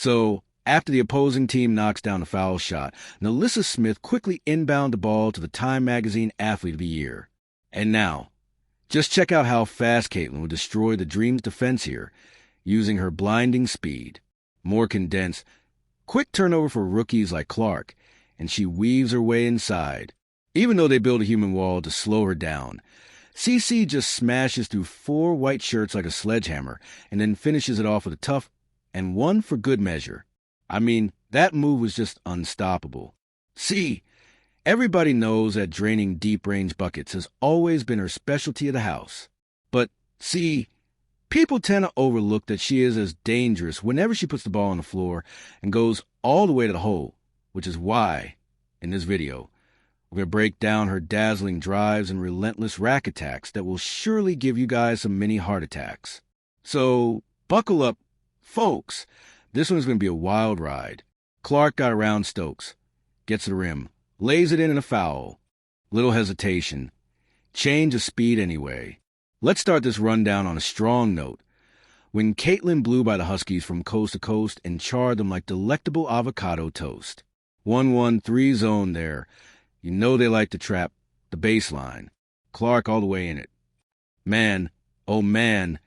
So, after the opposing team knocks down a foul shot, NaLyssa Smith quickly inbound the ball to the Time Magazine Athlete of the Year. And now, just check out how fast Caitlin will destroy the Dream's defense here, using her blinding speed. More condensed, quick turnover for rookies like Clark, and she weaves her way inside. Even though they build a human wall to slow her down, CC just smashes through 4 white shirts like a sledgehammer and then finishes it off with a tough and one for good measure. I mean, that move was just unstoppable. See, everybody knows that draining deep-range buckets has always been her specialty of the house. But, see, people tend to overlook that she is as dangerous whenever she puts the ball on the floor and goes all the way to the hole, which is why, in this video, we're going to break down her dazzling drives and relentless rack attacks that will surely give you guys some mini heart attacks. So, buckle up, folks. This one's going to be a wild ride. Clark got around Stokes, gets to the rim, lays it in a foul. Little hesitation. Change of speed anyway. Let's start this rundown on a strong note. When Caitlin blew by the Huskies from coast to coast and charred them like delectable avocado toast. 1-1-3 zone there. You know they like to trap the baseline. Clark all the way in it. Man, oh man,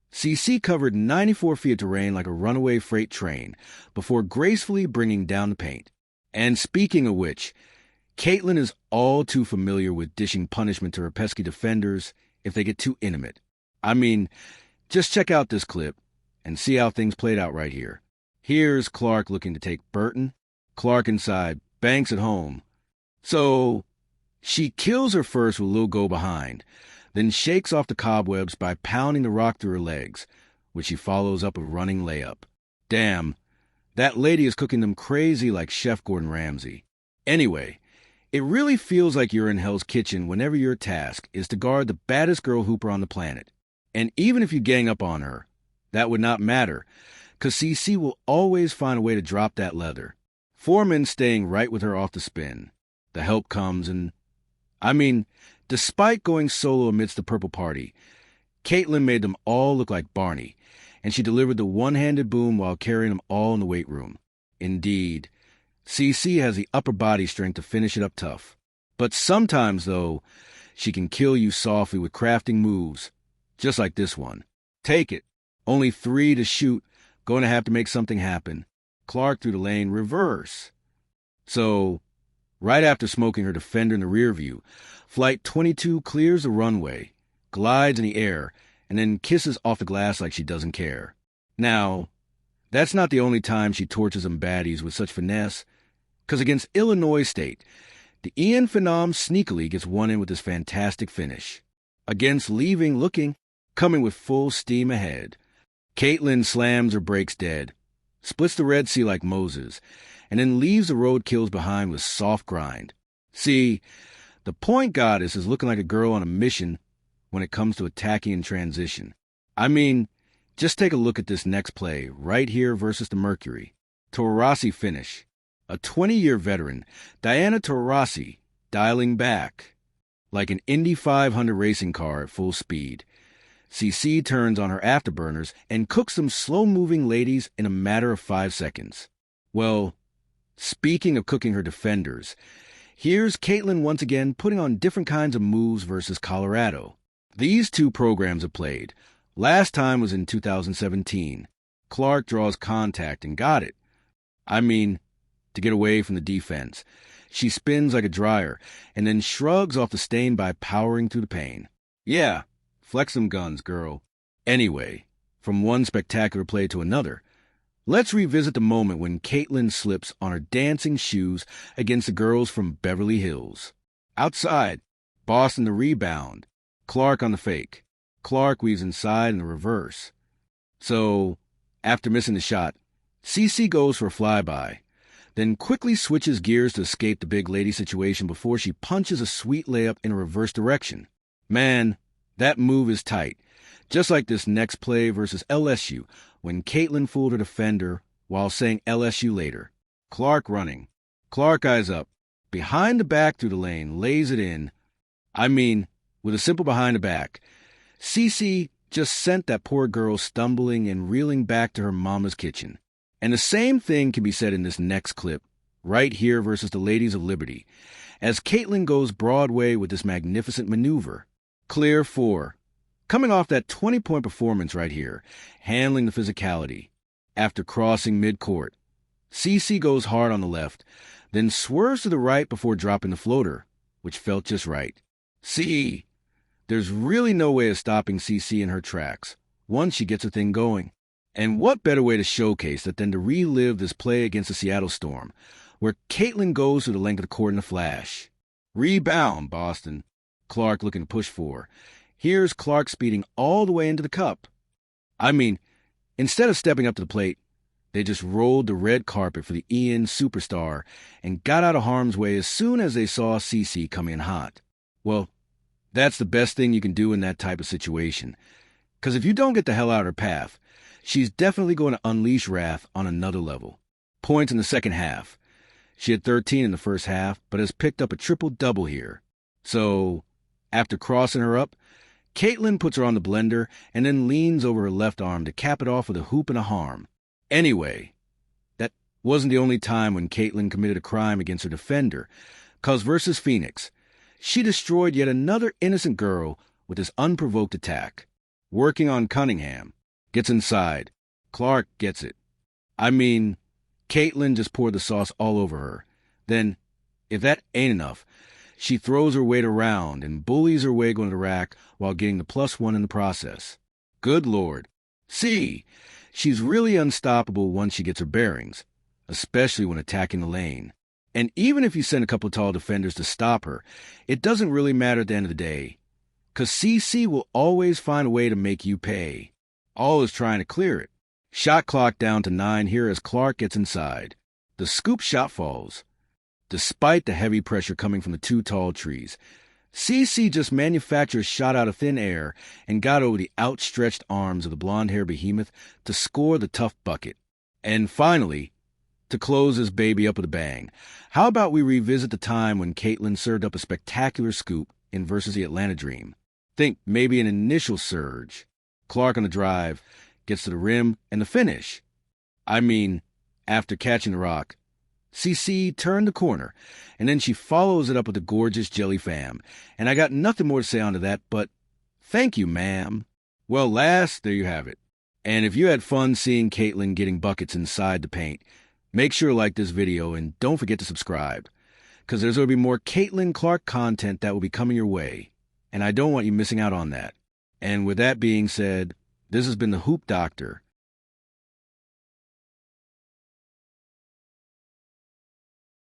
CC covered 94 feet of terrain like a runaway freight train before gracefully bringing down the paint. And speaking of which, Caitlin is all too familiar with dishing punishment to her pesky defenders if they get too intimate. I mean, just check out this clip and see how things played out right here. Here's Clark looking to take Burton. Clark inside, banks at home. So, she kills her first with a little go behind, then shakes off the cobwebs by pounding the rock through her legs, which she follows up with a running layup. Damn, that lady is cooking them crazy like Chef Gordon Ramsay. Anyway, it really feels like you're in Hell's Kitchen whenever your task is to guard the baddest girl hooper on the planet. And even if you gang up on her, that would not matter, because CC will always find a way to drop that leather. 4 men staying right with her off the spin. The help comes and, I mean, despite going solo amidst the purple party, Caitlin made them all look like Barney, and she delivered the one-handed boom while carrying them all in the weight room. Indeed, CC has the upper body strength to finish it up tough. But sometimes, though, she can kill you softly with crafting moves, just like this one. Take it. Only 3 to shoot. Going to have to make something happen. Clark through the lane, reverse. So, right after smoking her defender in the rear view, Flight 22 clears the runway, glides in the air, and then kisses off the glass like she doesn't care. Now, that's not the only time she torches them baddies with such finesse, because against Illinois State, the Ian Phenom sneakily gets one in with this fantastic finish. Against Leaving Looking, coming with full steam ahead, Caitlin slams or breaks dead, splits the Red Sea like Moses, and then leaves the roadkills behind with soft grind. See, the point goddess is looking like a girl on a mission when it comes to attacking in transition. I mean, just take a look at this next play, right here versus the Mercury. Taurasi finish. A 20-year veteran, Diana Taurasi, dialing back. Like an Indy 500 racing car at full speed. CC turns on her afterburners and cooks some slow-moving ladies in a matter of 5 seconds. Well, speaking of cooking her defenders, here's Caitlin once again putting on different kinds of moves versus Colorado. These 2 programs have played. Last time was in 2017. Clark draws contact and got it. I mean, to get away from the defense. She spins like a dryer and then shrugs off the stain by powering through the pain. Yeah, flex them guns, girl. Anyway, from one spectacular play to another, let's revisit the moment when Caitlin slips on her dancing shoes against the girls from Beverly Hills. Outside, Boston the rebound, Clark on the fake. Clark weaves inside in the reverse. So, after missing the shot, CC goes for a flyby, then quickly switches gears to escape the big lady situation before she punches a sweet layup in a reverse direction. Man, that move is tight. Just like this next play versus LSU, when Caitlin fooled her defender while saying LSU later. Clark running. Clark eyes up. Behind the back through the lane, lays it in. I mean, with a simple behind the back. CC just sent that poor girl stumbling and reeling back to her mama's kitchen. And the same thing can be said in this next clip, right here versus the Ladies of Liberty, as Caitlin goes Broadway with this magnificent maneuver. Clear 4. Coming off that 20-point performance right here, handling the physicality. After crossing midcourt, CC goes hard on the left, then swerves to the right before dropping the floater, which felt just right. See, there's really no way of stopping CC in her tracks once she gets her thing going. And what better way to showcase that than to relive this play against the Seattle Storm, where Caitlin goes through the length of the court in a flash. Rebound, Boston. Clark looking to push for. Here's Clark speeding all the way into the cup. I mean, instead of stepping up to the plate, they just rolled the red carpet for the Ian superstar and got out of harm's way as soon as they saw CC come in hot. Well, that's the best thing you can do in that type of situation. Because if you don't get the hell out of her path, she's definitely going to unleash wrath on another level. Points in the second half. She had 13 in the first half, but has picked up a triple-double here. So, after crossing her up, Caitlin puts her on the blender and then leans over her left arm to cap it off with a hoop and a harm. Anyway, that wasn't the only time when Caitlin committed a crime against her defender, 'cause versus Phoenix, she destroyed yet another innocent girl with this unprovoked attack. Working on Cunningham. Gets inside. Clark gets it. I mean, Caitlin just poured the sauce all over her. Then, if that ain't enough, she throws her weight around and bullies her way going to the rack while getting the +1 in the process. Good Lord. See, she's really unstoppable once she gets her bearings, especially when attacking the lane. And even if you send a couple tall defenders to stop her, it doesn't really matter at the end of the day, 'cause CC will always find a way to make you pay. All is trying to clear it. Shot clock down to 9 here as Clark gets inside. The scoop shot falls. Despite the heavy pressure coming from the two tall trees, CC just manufactured a shot out of thin air and got over the outstretched arms of the blonde-haired behemoth to score the tough bucket. And finally, to close this baby up with a bang, how about we revisit the time when Caitlin served up a spectacular scoop in versus the Atlanta Dream? Think maybe an initial surge. Clark on the drive, gets to the rim, and the finish. I mean, after catching the rock, CC turned the corner, and then she follows it up with a gorgeous jelly fam. And I got nothing more to say onto that, but thank you, ma'am. Well, lass, there you have it. And if you had fun seeing Caitlin getting buckets inside the paint, make sure to like this video and don't forget to subscribe, because there's going to be more Caitlin Clark content that will be coming your way, and I don't want you missing out on that. And with that being said, this has been the Hoop Doctor,